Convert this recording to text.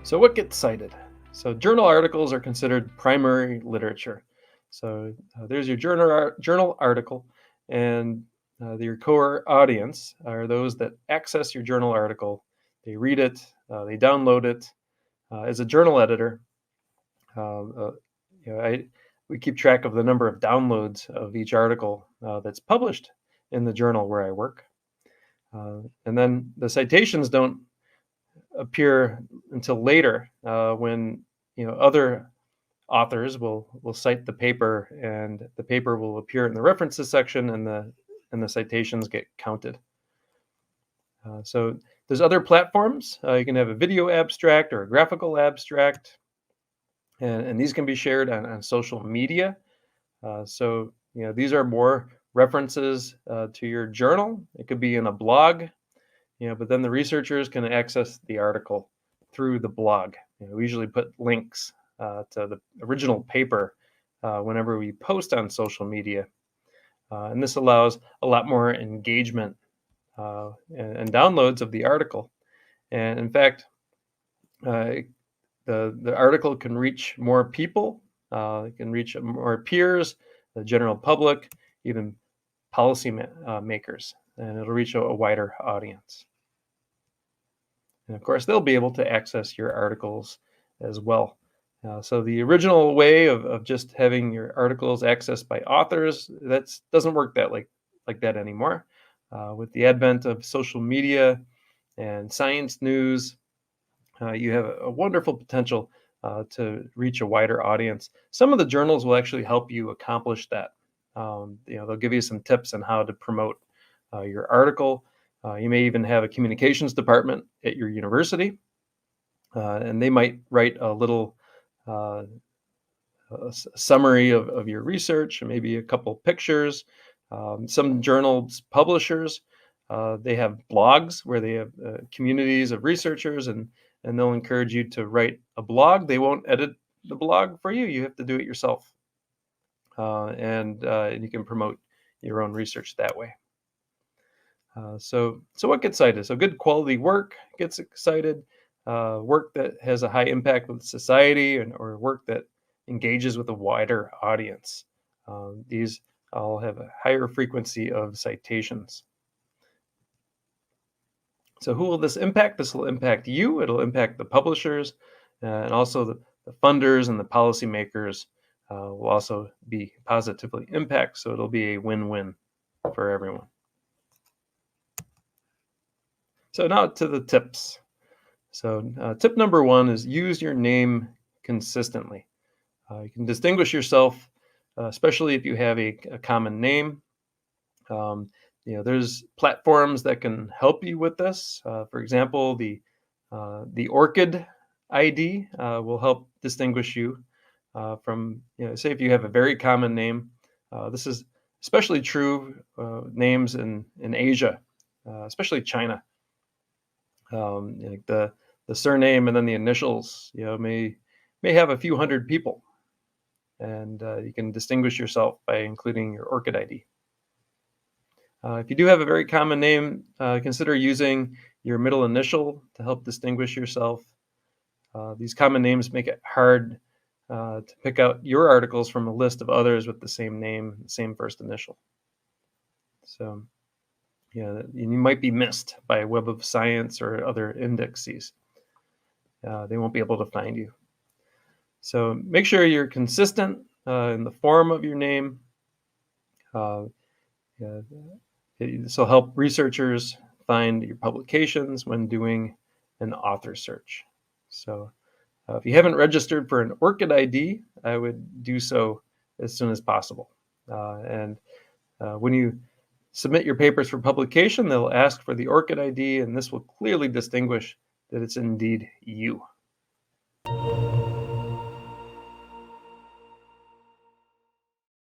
So what gets cited? So journal articles are considered primary literature. So there's your journal article, and your core audience are those that access your journal article. They read it, they download it. As a journal editor, uh, uh, we keep track of the number of downloads of each article that's published in the journal where I work. And then the citations don't appear until later when other authors will cite the paper, and the paper will appear in the references section, and the citations get counted. So there's other platforms. You can have a video abstract or a graphical abstract, and these can be shared on social media. So these are more references to your journal. It could be in a blog. But then the researchers can access the article through the blog. We usually put links to the original paper whenever we post on social media. And this allows a lot more engagement and downloads of the article. And in fact, uh, the article can reach more people, it can reach more peers, the general public, even policy makers, and it'll reach a wider audience. And of course, they'll be able to access your articles as well. So the original way of just having your articles accessed by authors, that doesn't work like that anymore. With the advent of social media and science news, you have a wonderful potential to reach a wider audience. Some of the journals will actually help you accomplish that. They'll give you some tips on how to promote your article. You may even have a communications department at your university, and they might write a little summary of your research, and maybe a couple pictures. Some journals publishers, they have blogs where they have communities of researchers, and they'll encourage you to write a blog. They won't edit the blog for you. You have to do it yourself. And you can promote your own research that way. So what gets cited? So good quality work gets cited. Work that has a high impact with society, or work that engages with a wider audience. These all have a higher frequency of citations. So who will this impact? This will impact you. It'll impact the publishers, and also the funders and the policymakers will also be positively impacted. So it'll be a win-win for everyone. So now to the tips. So tip number one is use your name consistently. You can distinguish yourself, especially if you have a common name. There's platforms that can help you with this. For example, the ORCID ID will help distinguish you from, say if you have a very common name. This is especially true names in Asia, especially China. Like the surname and then the initials, may have a few hundred people, and you can distinguish yourself by including your ORCID ID. If you do have a very common name, consider using your middle initial to help distinguish yourself. These common names make it hard to pick out your articles from a list of others with the same name, same first initial. So you might be missed by Web of Science or other indexes. They won't be able to find you. So make sure you're consistent in the form of your name. This will help researchers find your publications when doing an author search. So if you haven't registered for an ORCID ID, I would do so as soon as possible. And when you submit your papers for publication, they'll ask for the ORCID ID, and this will clearly distinguish that it's indeed you.